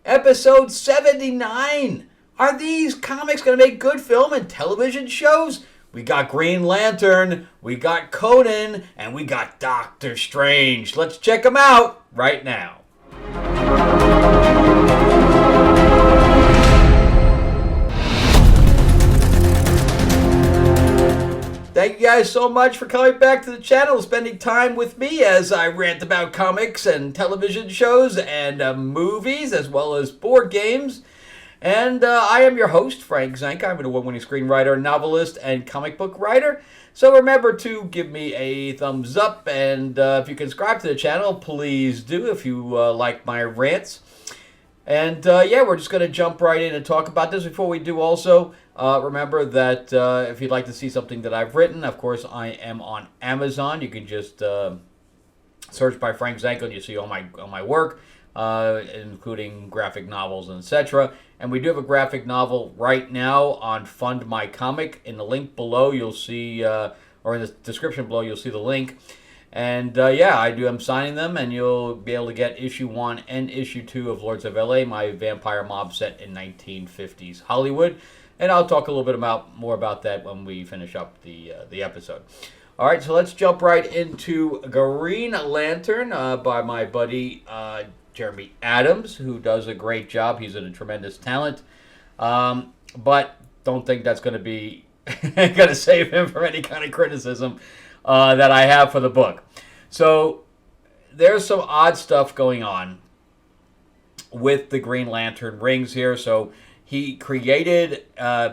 Episode 79. Are these comics going to make good film and television shows? We got Green Lantern, we got Conan, and we got Doctor Strange. Let's check them out right now. Thank you guys so much for coming back to the channel, spending time with me as I rant about comics and television shows and movies, as well as board games. And I am your host, Frank Zanca. I'm an award-winning screenwriter, novelist, and comic book writer. So remember to give me a thumbs up, and if you can subscribe to the channel, please do if you like my rants. And yeah, we're just going to jump right in and talk about this. Before we do also, remember that if you'd like to see something that I've written, of course, I am on Amazon. You can just search by Frank Zanca and you see all my work, including graphic novels and etc. And we do have a graphic novel right now on Fund My Comic. In the link below, you'll see, or in the description below, you'll see the link. And yeah, I'm signing them, and you'll be able to get issue 1 and issue 2 of Lords of LA, my vampire mob set in 1950s Hollywood. And I'll talk a little bit more about that when we finish up the episode. All right, so let's jump right into Green Lantern by my buddy Jeremy Adams, who does a great job. He's a tremendous talent, but don't think that's going to be going to save him from any kind of criticism that I have for the book. So there's some odd stuff going on with the Green Lantern rings here. So he created,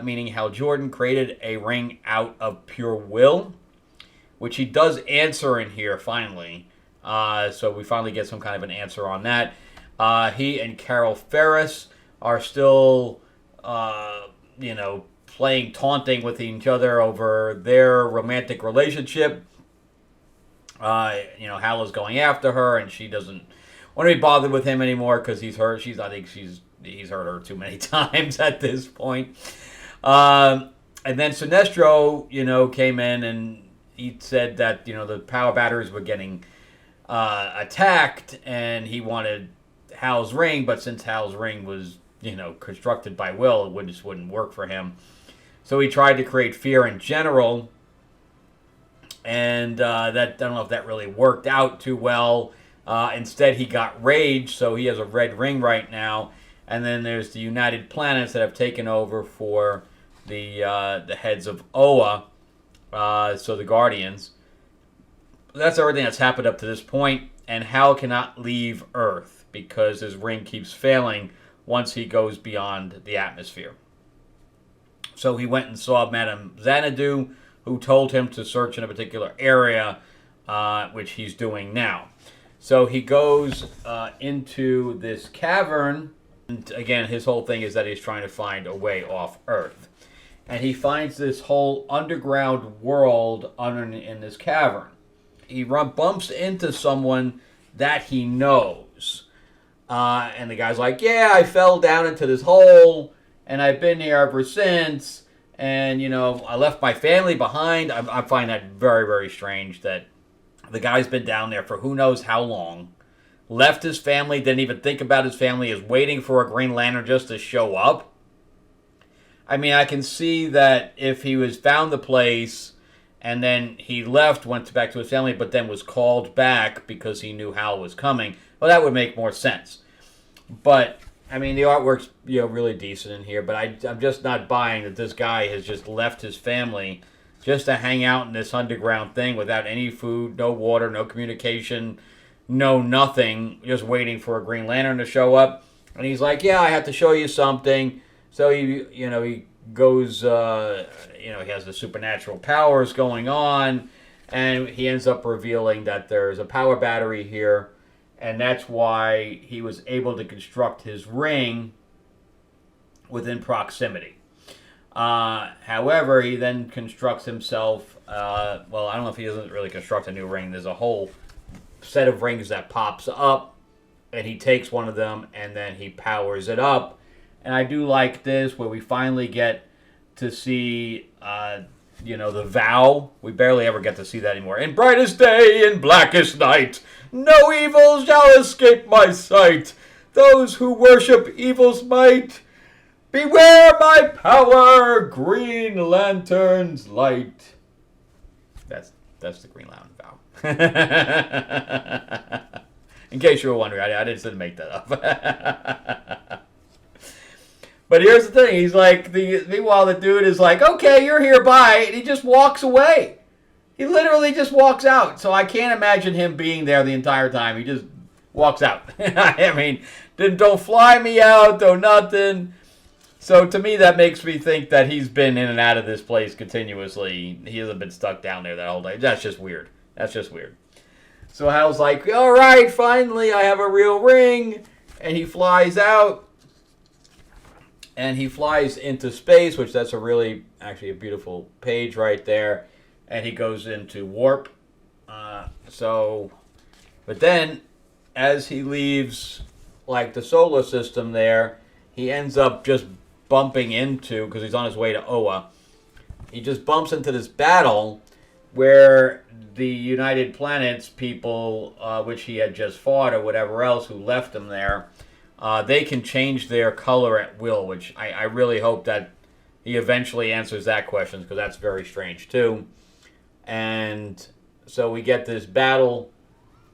meaning Hal Jordan, created a ring out of pure will, which he does answer in here finally. So we finally get some kind of an answer on that. He and Carol Ferris are still, playing taunting with each other over their romantic relationship. Hal is going after her, and she doesn't want to be bothered with him anymore because he's hurt. He's hurt her too many times at this point. And then Sinestro, came in and he said that the power batteries were getting attacked, and he wanted Hal's ring, but since Hal's ring was constructed by will, it just wouldn't work for him. So he tried to create fear in general, and that I don't know if that really worked out too well. Instead, he got rage, so he has a red ring right now. And then there's the United Planets that have taken over for the heads of Oa, so the Guardians. That's everything that's happened up to this point, and Hal cannot leave Earth because his ring keeps failing once he goes beyond the atmosphere. So he went and saw Madame Xanadu, who told him to search in a particular area, which he's doing now. So he goes into this cavern, and again, his whole thing is that he's trying to find a way off Earth. And he finds this whole underground world in this cavern. He bumps into someone that he knows. And the guy's like, yeah, I fell down into this hole, and I've been here ever since. And, I left my family behind. I find that very, very strange that the guy's been down there for who knows how long. Left his family, didn't even think about his family, is waiting for a Green Lantern just to show up. I mean, I can see that if he found the place and then he left, went back to his family, but then was called back because he knew Hal was coming, well, that would make more sense. But, I mean, the artwork's really decent in here, but I'm just not buying that this guy has just left his family just to hang out in this underground thing without any food, no water, no communication, no nothing, just waiting for a Green Lantern to show up. And he's like, yeah, I have to show you something. So he goes, he has the supernatural powers going on, and he ends up revealing that there's a power battery here, and that's why he was able to construct his ring within proximity. However, he then constructs himself, I don't know if he doesn't really construct a new ring. There's a whole set of rings that pops up, and he takes one of them, and then he powers it up. And I do like this, where we finally get to see, the vow. We barely ever get to see that anymore. In brightest day, in blackest night, no evil shall escape my sight. those who worship evil's might, beware my power, Green Lantern's light. That's the Green Lantern vow. In case you were wondering, I didn't make that up. But here's the thing. He's like, meanwhile, the dude is like, okay, you're here, bye. And he just walks away. He literally just walks out. So I can't imagine him being there the entire time. He just walks out. I mean, don't fly me out, don't nothing. So to me, that makes me think that he's been in and out of this place continuously. He hasn't been stuck down there that whole day. That's just weird. So Hal's like, all right, finally, I have a real ring. And he flies out. And he flies into space, which that's actually a beautiful page right there. And he goes into warp. But then, as he leaves, like, the solar system there, he ends up just bumping into, because he's on his way to Oa, he just bumps into this battle where the United Planets people, which he had just fought or whatever else, who left him there, they can change their color at will, which I really hope that he eventually answers that question, because that's very strange too. And so we get this battle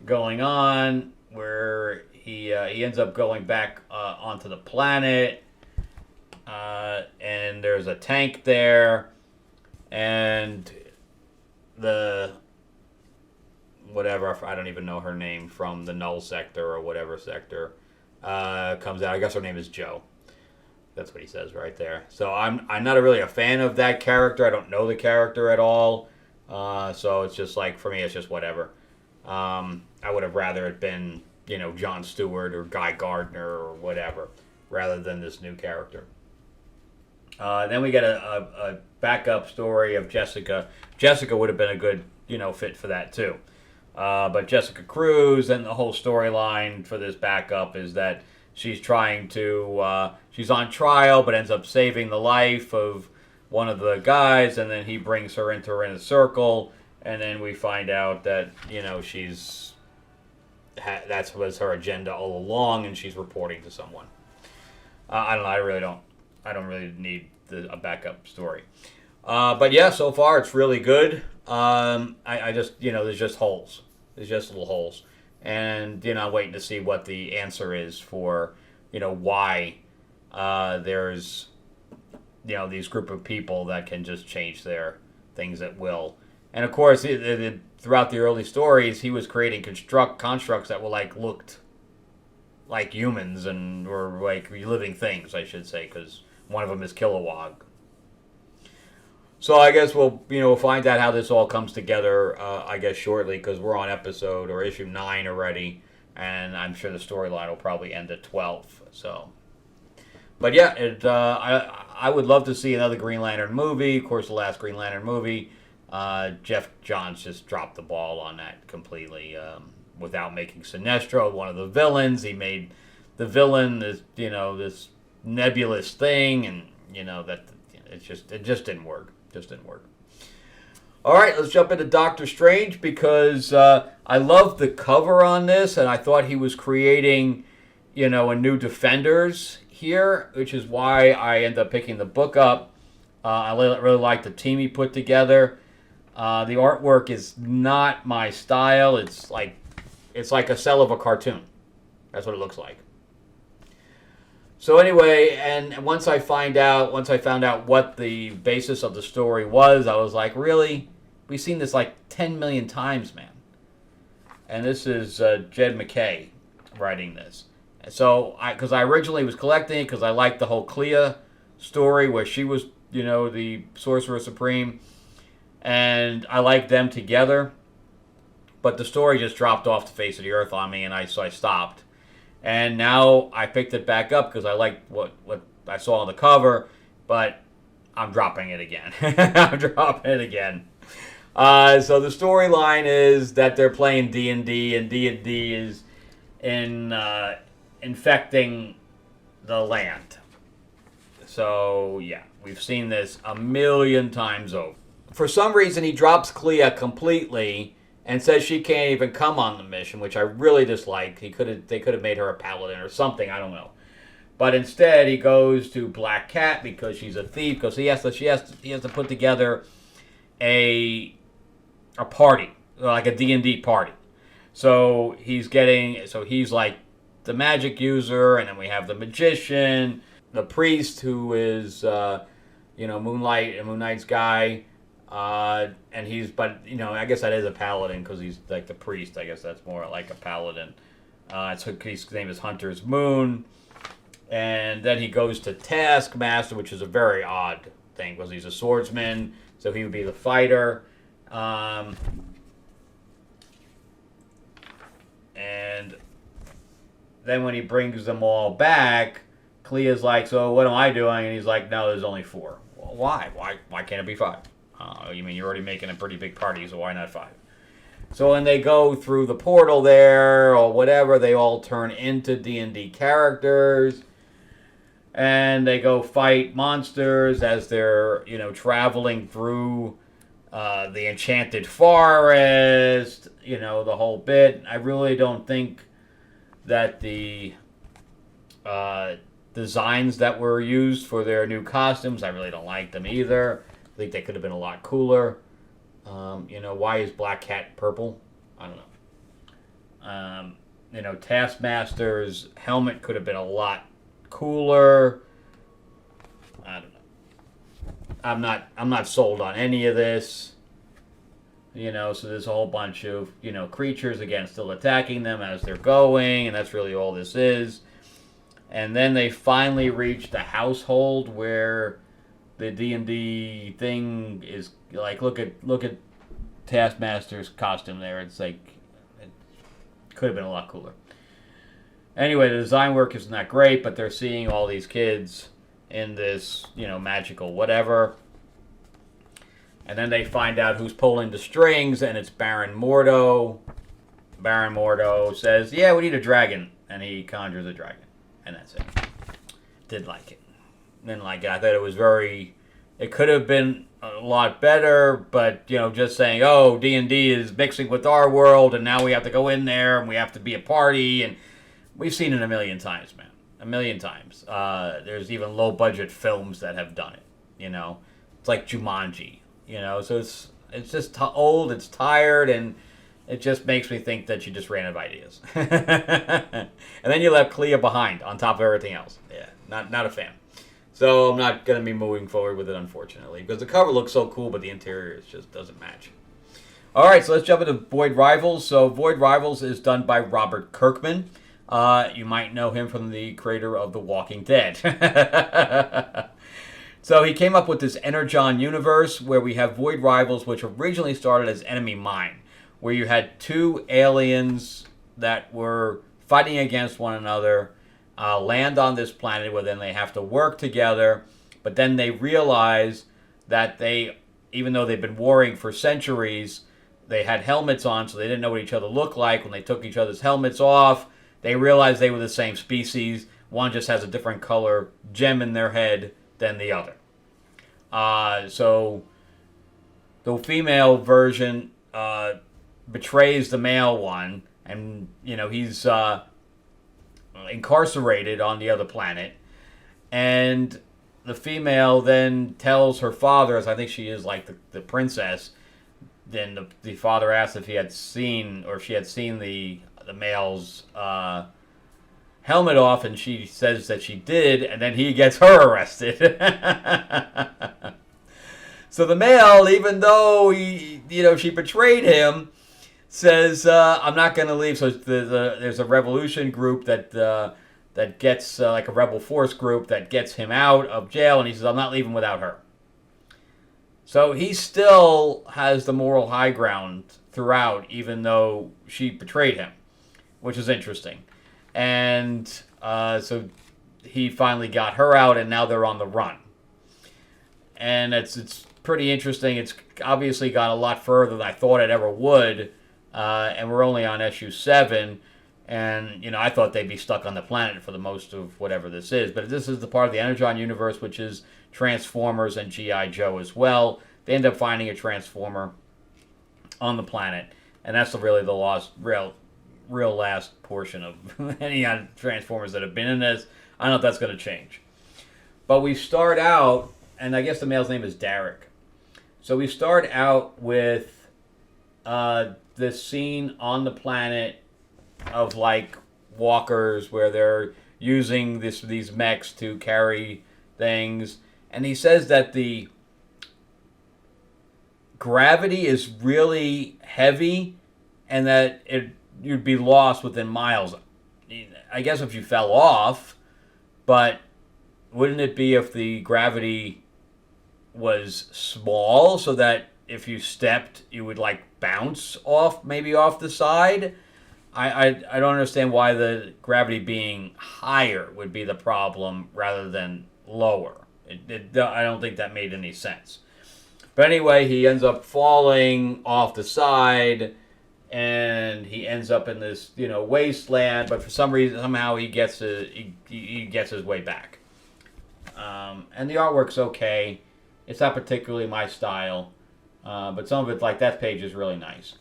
going on where he ends up going back onto the planet, and there's a tank there, and I don't even know her name, from the Null Sector or whatever sector, comes out. I guess her name is Joe. That's what he says right there. So I'm not really a fan of that character. I don't know the character at all. So it's just like, for me, it's just whatever. I would have rather it been, Jon Stewart or Guy Gardner or whatever, rather than this new character. Then we get a backup story of Jessica. Jessica would have been a good, fit for that too. But Jessica Cruz, and the whole storyline for this backup is that she's trying to, she's on trial, but ends up saving the life of one of the guys, and then he brings her into her inner circle, and then we find out that, that was her agenda all along, and she's reporting to someone. I don't know, I don't really need a backup story. But yeah, so far it's really good. I just, there's just holes. There's just little holes. And, I'm waiting to see what the answer is for, why there's, these group of people that can just change their things at will. And of course, throughout the early stories, he was creating constructs that were looked like humans and were like living things, I should say, because one of them is Kilowog. So I guess we'll find out how this all comes together, I guess, shortly, because we're on issue 9 already, and I'm sure the storyline will probably end at 12. So, but yeah, I would love to see another Green Lantern movie. Of course, the last Green Lantern movie, Jeff Johns just dropped the ball on that completely, without making Sinestro one of the villains. He made the villain this nebulous thing, and that it just didn't work. All right, let's jump into Doctor Strange, because I love the cover on this, and I thought he was creating, a new Defenders here, which is why I ended up picking the book up. I really like the team he put together. The artwork is not my style. It's like a cell of a cartoon. That's what it looks like. So anyway, and once I found out what the basis of the story was, I was like, really? We've seen this 10 million times, man. And this is Jed MacKay writing this. So, because I originally was collecting it because I liked the whole Clea story where she was, the Sorcerer Supreme. And I liked them together. But the story just dropped off the face of the earth on me, and so I stopped. And now I picked it back up because I liked what I saw on the cover, but I'm dropping it again. So the storyline is that they're playing D&D, and D&D is infecting the land. So, yeah, we've seen this a million times over. For some reason, he drops Clea completely, and says she can't even come on the mission, which I really dislike. They could have made her a paladin or something. I don't know. But instead, he goes to Black Cat because she's a thief. Because he has to put together a party, like a D&D party. So he's like the magic user, and then we have the magician, the priest who is Moon Knight's guy, and I guess that is a paladin because he's like the priest. I guess that's more like a paladin. His name is Hunter's Moon. And then he goes to Taskmaster, which is a very odd thing because he's a swordsman, so he would be the fighter. And then when he brings them all back, Clea's like, so what am I doing? And he's like, no, there's only 4. Well, why? Why can't it be 5? You mean you're already making a pretty big party, so why not 5? So when they go through the portal there or whatever, they all turn into D&D characters. And they go fight monsters as they're, traveling through the enchanted forest, the whole bit. I really don't think that the designs that were used for their new costumes, I really don't like them either. I think they could have been a lot cooler. Why is Black Cat purple? I don't know. Taskmaster's helmet could have been a lot cooler. I don't know. I'm not sold on any of this. So there's a whole bunch of, creatures again still attacking them as they're going, and that's really all this is. And then they finally reach the household where the D&D thing is like, look at Taskmaster's costume there. It's like it could have been a lot cooler. Anyway, the design work isn't that great, but they're seeing all these kids in this, magical whatever. And then they find out who's pulling the strings, and it's Baron Mordo. Baron Mordo says, yeah, we need a dragon. And he conjures a dragon. And that's it. Didn't like it. Didn't like it. I thought it was it could have been a lot better, but, just saying, oh, D&D is mixing with our world, and now we have to go in there, and we have to be a party, and we've seen it a million times, man. A million times. There's even low-budget films that have done it, It's like Jumanji, So it's just old, it's tired, and it just makes me think that you just ran out of ideas. And then you left Clea behind on top of everything else. Yeah, not a fan. So I'm not going to be moving forward with it, unfortunately, because the cover looks so cool, but the interior just doesn't match. All right, so let's jump into Void Rivals. So Void Rivals is done by Robert Kirkman. You might know him from the creator of The Walking Dead. So he came up with this energon universe where we have Void Rivals, which originally started as Enemy Mine, where you had 2 aliens that were fighting against one another, land on this planet where then they have to work together, but then they realize that even though they've been warring for centuries, they had helmets on, so they didn't know what each other looked like. When they took each other's helmets off, they realized they were the same species. One just has a different color gem in their head than the other. So the female version betrays the male one, and he's incarcerated on the other planet, and the female then tells her father, as I think she is like the princess. Then the father asks if she had seen the male's helmet off, and she says that she did, and then he gets her arrested. So the male, even though she betrayed him, says, I'm not going to leave. So there's a revolution group that gets, like a rebel force group that gets him out of jail, and he says, I'm not leaving without her. So he still has the moral high ground throughout, even though she betrayed him, which is interesting. And so he finally got her out, and now they're on the run. And it's pretty interesting. It's obviously gone a lot further than I thought it ever would. And we're only on issue 7. And, I thought they'd be stuck on the planet for the most of whatever this is. But this is the part of the Energon universe, which is Transformers and G.I. Joe as well. They end up finding a Transformer on the planet. and that's really the real last portion of any Transformers that have been in this. I don't know if that's going to change. But we start out, and I guess the male's name is Derek. So we start out with this scene on the planet of like walkers where they're using these mechs to carry things. And he says that the gravity is really heavy and that you'd be lost within miles. I guess if you fell off, but wouldn't it be if the gravity was small so that if you stepped, you would like bounce off, maybe off the side? I don't understand why the gravity being higher would be the problem rather than lower. I don't think that made any sense. But anyway, he ends up falling off the side, and he ends up in this wasteland. But for some reason, somehow he gets his way back. And the artwork's okay. It's not particularly my style, but some of it, like that page, is really nice.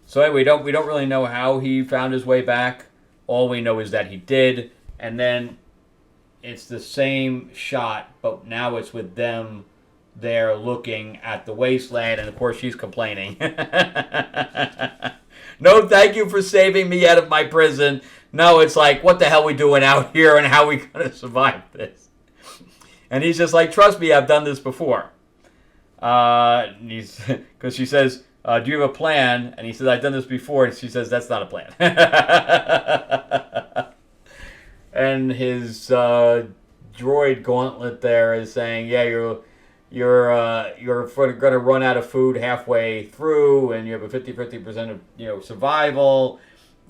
So anyway, we don't really know how he found his way back. All we know is that he did, and then it's the same shot, but now it's with them there looking at the wasteland, and of course she's complaining. No, thank you for saving me out of my prison. No, it's like, what the hell are we doing out here, and how are we going to survive this? And he's just like, trust me, I've done this before. Because she says, do you have a plan? And he says, I've done this before. And she says, that's not a plan. And his droid gauntlet there is saying, yeah, you're going to run out of food halfway through, and you have a 50% of survival.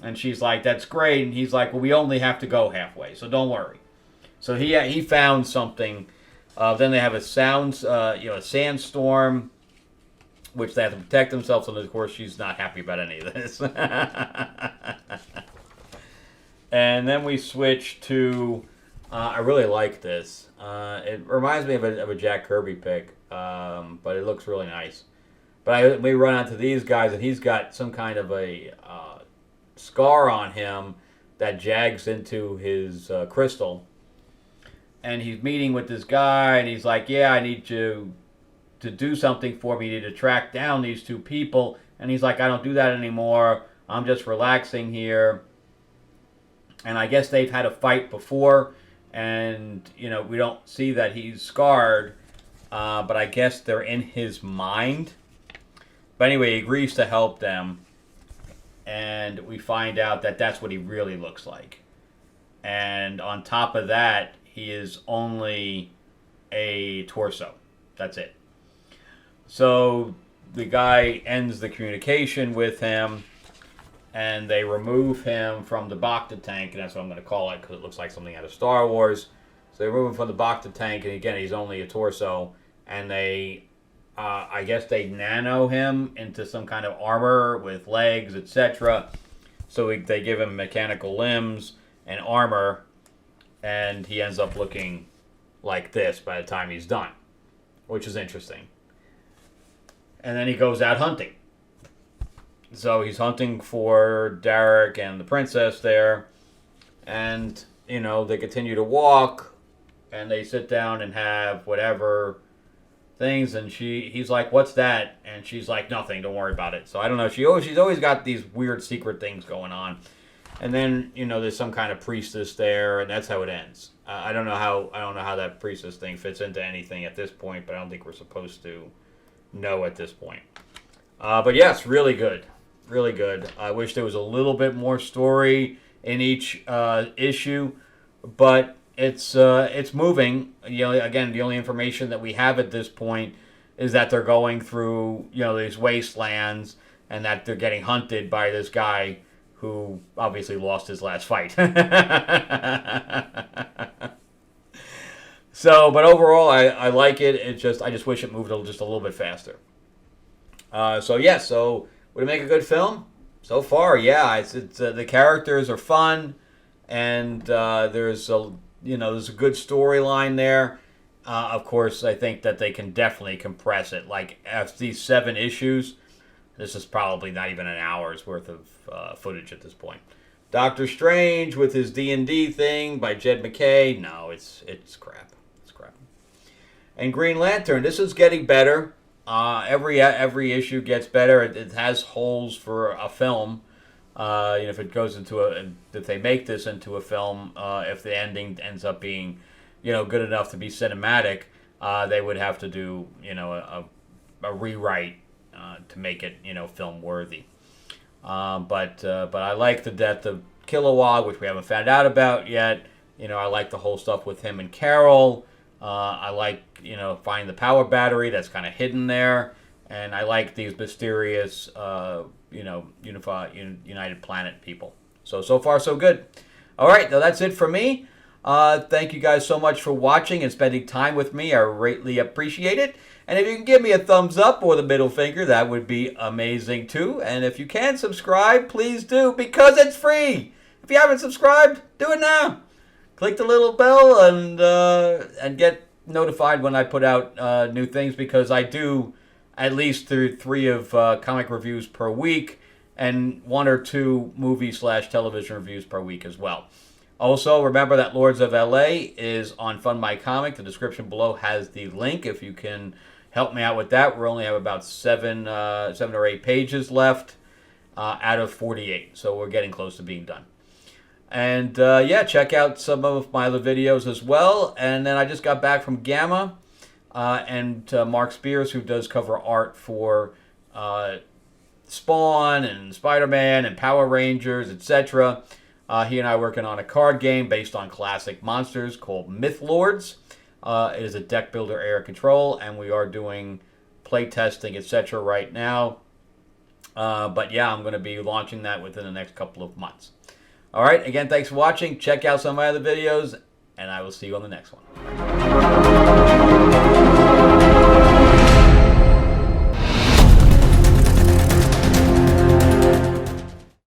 And she's like, that's great. And he's like, well, we only have to go halfway, so don't worry. So he found something. Then they have a sandstorm, which they have to protect themselves. And of course, she's not happy about any of this. And then we switch to. I really like this. It reminds me of a Jack Kirby pick, but it looks really nice. But we run onto these guys, and he's got some kind of a scar on him that jags into his crystal. And he's meeting with this guy, and he's like, yeah, I need you to do something for me. You need to track down these two people. And he's like, I don't do that anymore. I'm just relaxing here. And I guess they've had a fight before, and, we don't see that he's scarred, but I guess they're in his mind. But anyway, he agrees to help them, and we find out that that's what he really looks like. And on top of that, he is only a torso. That's it. So the guy ends the communication with him, and they remove him from the Bacta tank, and that's what I'm going to call it because it looks like something out of Star Wars. So they remove him from the Bacta tank, and again, he's only a torso, and they, I guess they nano him into some kind of armor with legs, etc. So they give him mechanical limbs and armor, and he ends up looking like this by the time he's done, which is interesting. And then he goes out hunting. So he's hunting for Derek and the princess there, and, they continue to walk, and they sit down and have whatever things, and he's like, what's that? And she's like, nothing, don't worry about it. So I don't know, she's always got these weird secret things going on. And then, there's some kind of priestess there, and that's how it ends. I don't know how that priestess thing fits into anything at this point, but I don't think we're supposed to know at this point. But yes, really good. Really good. I wish there was a little bit more story in each issue, but it's moving. Again, the only information that we have at this point is that they're going through these wastelands, and that they're getting hunted by this guy who obviously lost his last fight. So, but overall, I like it. I just wish it moved just a little bit faster. So. Would it make a good film? So far, yeah. It's the characters are fun, and there's a good storyline there. Of course, I think that they can definitely compress it. Like after these 7 issues, This is probably not even an hour's worth of footage at this point. Doctor Strange with his D&D thing by Jed McKay. No, it's crap. It's crap. And Green Lantern. This is getting better. Every issue gets better. It has holes for a film. If it goes into if they make this into a film, if the ending ends up being, good enough to be cinematic, they would have to do, a rewrite to make it, film worthy. But I like the death of Kilowog, which we haven't found out about yet. I like the whole stuff with him and Carol. I like, finding the power battery that's kind of hidden there. And I like these mysterious, United Planet people. So far, so good. All right, now that's it for me. Thank you guys so much for watching and spending time with me. I greatly appreciate it. And if you can give me a thumbs up or the middle finger, that would be amazing too. And if you can subscribe, please do, because it's free. If you haven't subscribed, do it now. Click the little bell and get notified when I put out new things, because I do at least three of comic reviews per week and 1 or 2 movie/television reviews per week as well. Also, remember that Lords of LA is on Fund My Comic. The description below has the link if you can help me out with that. We only have about 7 or 8 pages left out of 48, so we're getting close to being done. And check out some of my other videos as well. And then I just got back from Gamma, and Mark Spears, who does cover art for Spawn and Spider-Man and Power Rangers, etc. He and I are working on a card game based on classic monsters called Myth Lords. It is a deck builder area control, and we are doing play testing, etc. right now. But yeah, I'm going to be launching that within the next couple of months. All right, again, thanks for watching. Check out some of my other videos, and I will see you on the next one.